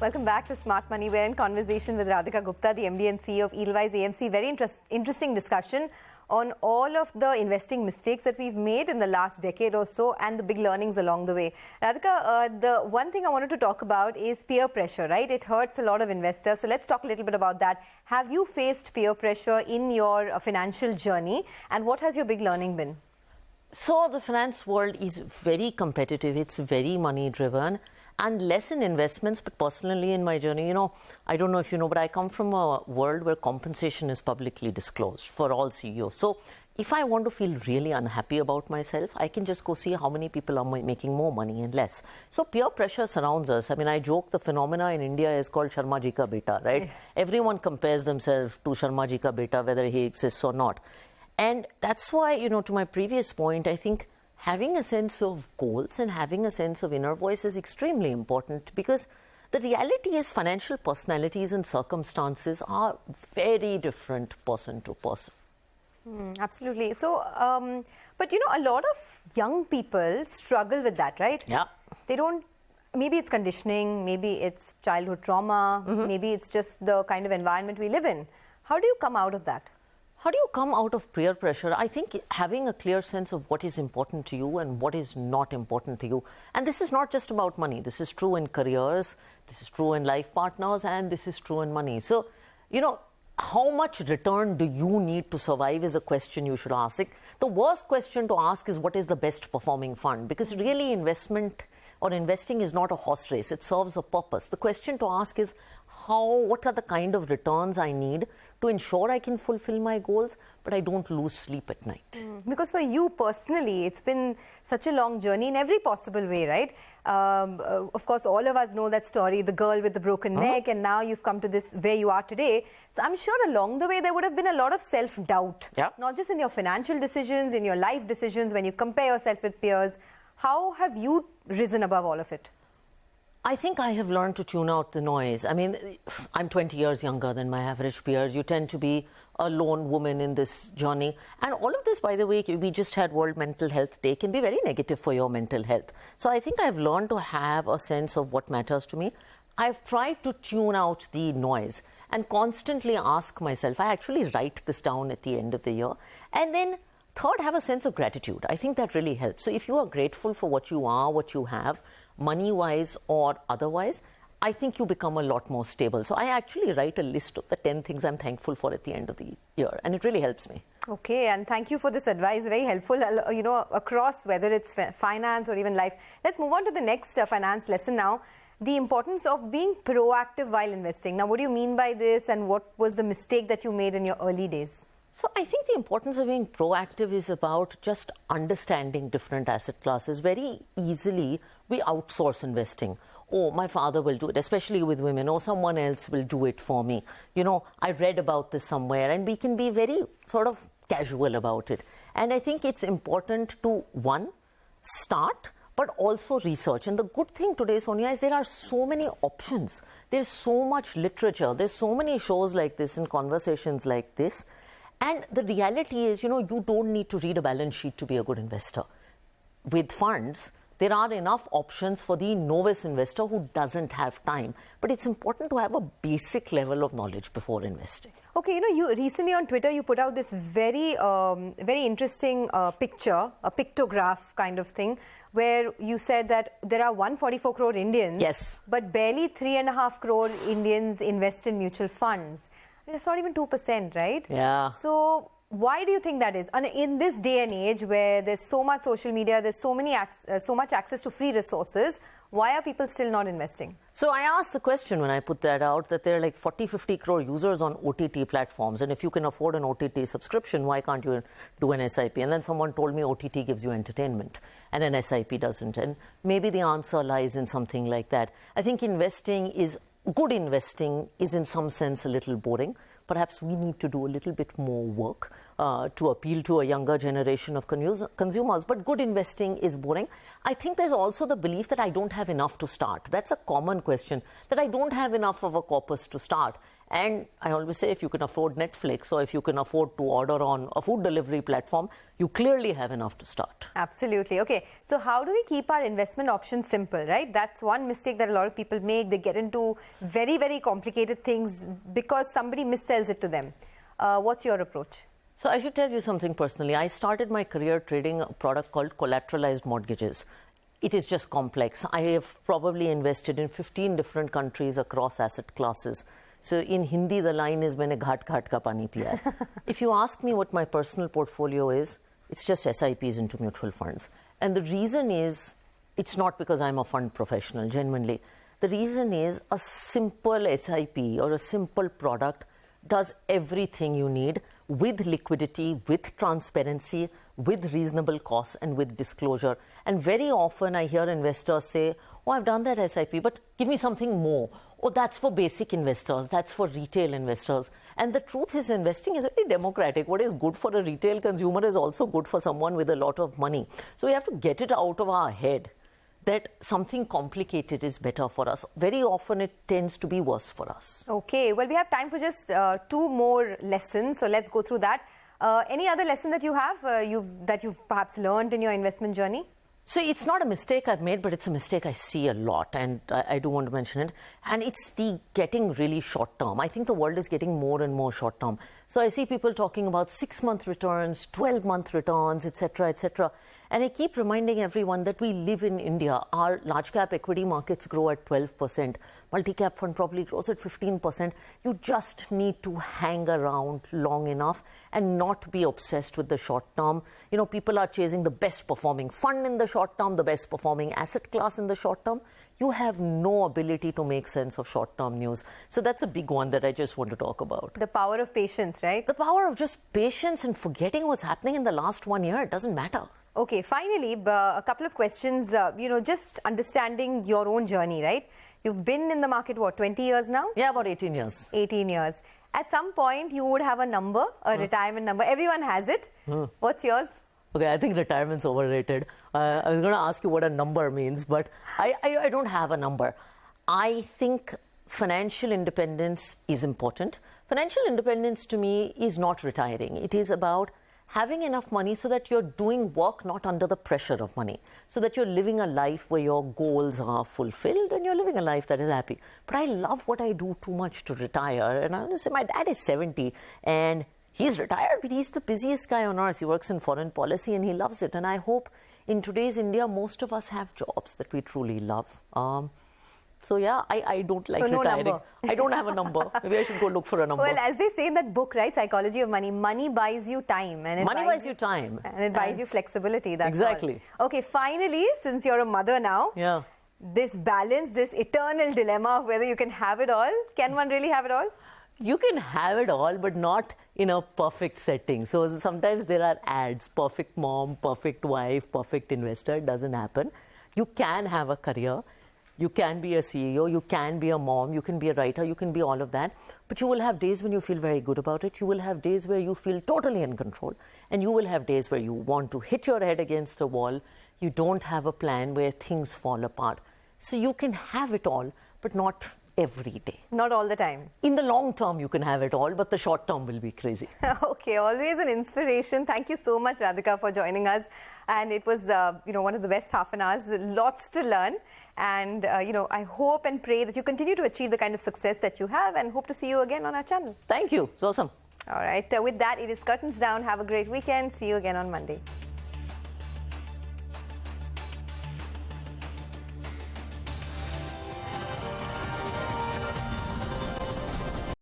Welcome back to Smart Money. We're in conversation with Radhika Gupta, the MD and CEO of Edelweiss AMC. Very interesting discussion on all of the investing mistakes that we've made in the last decade or so and the big learnings along the way. Radhika, the one thing I wanted to talk about is peer pressure, right? It hurts a lot of investors. So let's talk a little bit about that. Have you faced peer pressure in your financial journey, and what has your big learning been? So the finance world is very competitive. It's very money driven. And less in investments, but personally in my journey, I don't know if you know, but I come from a world where compensation is publicly disclosed for all CEOs. So if I want to feel really unhappy about myself, I can just go see how many people are making more money and less. So peer pressure surrounds us. I mean, I joke the phenomena in India is called Sharma Ji Ka Beta, right? Yeah. Everyone compares themselves to Sharma Ji Ka Beta, whether he exists or not. And that's why, to my previous point, I think having a sense of goals and having a sense of inner voice is extremely important, because the reality is financial personalities and circumstances are very different person to person. Absolutely. So, but a lot of young people struggle with that, right? Yeah. They don't, maybe it's conditioning, maybe it's childhood trauma, maybe it's just the kind of environment we live in. How do you come out of that? How do you come out of peer pressure? I think having a clear sense of what is important to you and what is not important to you. And this is not just about money. This is true in careers, this is true in life partners, and this is true in money. So, how much return do you need to survive is a question you should ask. The worst question to ask is what is the best performing fund? Because really investment or investing is not a horse race. It serves a purpose. The question to ask is what are the kind of returns I need to ensure I can fulfill my goals, but I don't lose sleep at night. Because for you personally, it's been such a long journey in every possible way, right? Of course, all of us know that story, the girl with the broken neck, and now you've come to this where you are today. So I'm sure along the way, there would have been a lot of self-doubt, not just in your financial decisions, in your life decisions, when you compare yourself with peers. How have you risen above all of it? I think I have learned to tune out the noise. I mean, I'm 20 years younger than my average peer. You tend to be a lone woman in this journey. And all of this, by the way, we just had World Mental Health Day, can be very negative for your mental health. So I think I've learned to have a sense of what matters to me. I've tried to tune out the noise and constantly ask myself, I actually write this down at the end of the year. And then third, have a sense of gratitude. I think that really helps. So if you are grateful for what you are, what you have, money-wise or otherwise, I think you become a lot more stable. So I actually write a list of the 10 things I'm thankful for at the end of the year, and it really helps me. Okay, and thank you for this advice. Very helpful, across whether it's finance or even life. Let's move on to the next finance lesson now. The importance of being proactive while investing. Now, what do you mean by this, and what was the mistake that you made in your early days? So I think the importance of being proactive is about just understanding different asset classes. Very easily, we outsource investing. Oh, my father will do it, especially with women, or someone else will do it for me. I read about this somewhere, and we can be very sort of casual about it. And I think it's important to, one, start, but also research. And the good thing today, Sonia, is there are so many options. There's so much literature. There's so many shows like this and conversations like this. And the reality is, you don't need to read a balance sheet to be a good investor. With funds, there are enough options for the novice investor who doesn't have time. But it's important to have a basic level of knowledge before investing. Okay, you recently on Twitter, you put out this very interesting picture, a pictograph kind of thing, where you said that there are 144 crore Indians, yes, but barely 3.5 crore Indians invest in mutual funds. That's not even 2%, right? Yeah. So why do you think that is? And in this day and age where there's so much social media, there's so much access to free resources, why are people still not investing? So I asked the question when I put that out that there are like 40-50 crore users on OTT platforms. And if you can afford an OTT subscription, why can't you do an SIP? And then someone told me OTT gives you entertainment and an SIP doesn't. And maybe the answer lies in something like that. I think good investing is in some sense a little boring. Perhaps we need to do a little bit more work to appeal to a younger generation of consumers. But good investing is boring. I think there's also the belief that I don't have enough to start. That's a common question, that I don't have enough of a corpus to start. And I always say, if you can afford Netflix or if you can afford to order on a food delivery platform, you clearly have enough to start. Absolutely. Okay, so how do we keep our investment options simple, right? That's one mistake that a lot of people make. They get into very, very complicated things because somebody missells it to them. What's your approach? So I should tell you something personally. I started my career trading a product called collateralized mortgages. It is just complex. I have probably invested in 15 different countries across asset classes. So in Hindi, the line is, "Maine ghat ghat ka pani piya hai." If you ask me what my personal portfolio is, it's just SIPs into mutual funds. And the reason is, it's not because I'm a fund professional, genuinely. The reason is a simple SIP or a simple product does everything you need with liquidity, with transparency, with reasonable costs and with disclosure. And very often I hear investors say, "Oh, I've done that SIP, but give me something more." Oh, that's for basic investors, that's for retail investors. And the truth is, investing is very democratic. What is good for a retail consumer is also good for someone with a lot of money. So we have to get it out of our head that something complicated is better for us. Very often it tends to be worse for us. Okay, well, we have time for just 2 more lessons, so let's go through that. Any other lesson that you have that you've perhaps learned in your investment journey? So it's not a mistake I've made, but it's a mistake I see a lot, and I do want to mention it. And it's the getting really short term. I think the world is getting more and more short term. So I see people talking about 6-month returns, 12-month returns, etc., etc. And I keep reminding everyone that we live in India. Our large cap equity markets grow at 12%. Multi-cap fund probably grows at 15%. You just need to hang around long enough and not be obsessed with the short term. You know, people are chasing the best performing fund in the short term, the best performing asset class in the short term. You have no ability to make sense of short-term news. So that's a big one that I just want to talk about. The power of patience, right? The power of just patience and forgetting what's happening in the last 1 year. It doesn't matter. Okay, finally, a couple of questions, just understanding your own journey, right? You've been in the market, what, 20 years now? Yeah, about 18 years. 18 years. At some point, you would have a number, a retirement number. Everyone has it. What's yours? Okay, I think retirement's overrated. I was going to ask you what a number means, but I don't have a number. I think financial independence is important. Financial independence to me is not retiring. It is about having enough money so that you're doing work not under the pressure of money, so that you're living a life where your goals are fulfilled and you're living a life that is happy. But I love what I do too much to retire. And I'll just say my dad is 70 and he's retired, but he's the busiest guy on earth. He works in foreign policy and he loves it. And I hope in today's India, most of us have jobs that we truly love. So yeah, I don't like retiring. Number. I don't have a number. Maybe I should go look for a number. Well, as they say in that book, right, Psychology of Money, money buys you time. And money buys you time. And it buys you flexibility. That's exactly. All. Okay, finally, since you're a mother now, this balance, this eternal dilemma of whether you can have it all, can one really have it all? You can have it all, but not in a perfect setting. So sometimes there are ads, perfect mom, perfect wife, perfect investor. It doesn't happen. You can have a career. You can be a CEO, you can be a mom, you can be a writer, you can be all of that. But you will have days when you feel very good about it. You will have days where you feel totally in control. And you will have days where you want to hit your head against a wall. You don't have a plan, where things fall apart. So you can have it all, but not every day. Not all the time. In the long term, you can have it all, but the short term will be crazy. Okay, always an inspiration. Thank you so much, Radhika, for joining us. And it was, one of the best half an hours. Lots to learn. And, I hope and pray that you continue to achieve the kind of success that you have, and hope to see you again on our channel. Thank you. It's awesome. All right. With that, it is curtains down. Have a great weekend. See you again on Monday.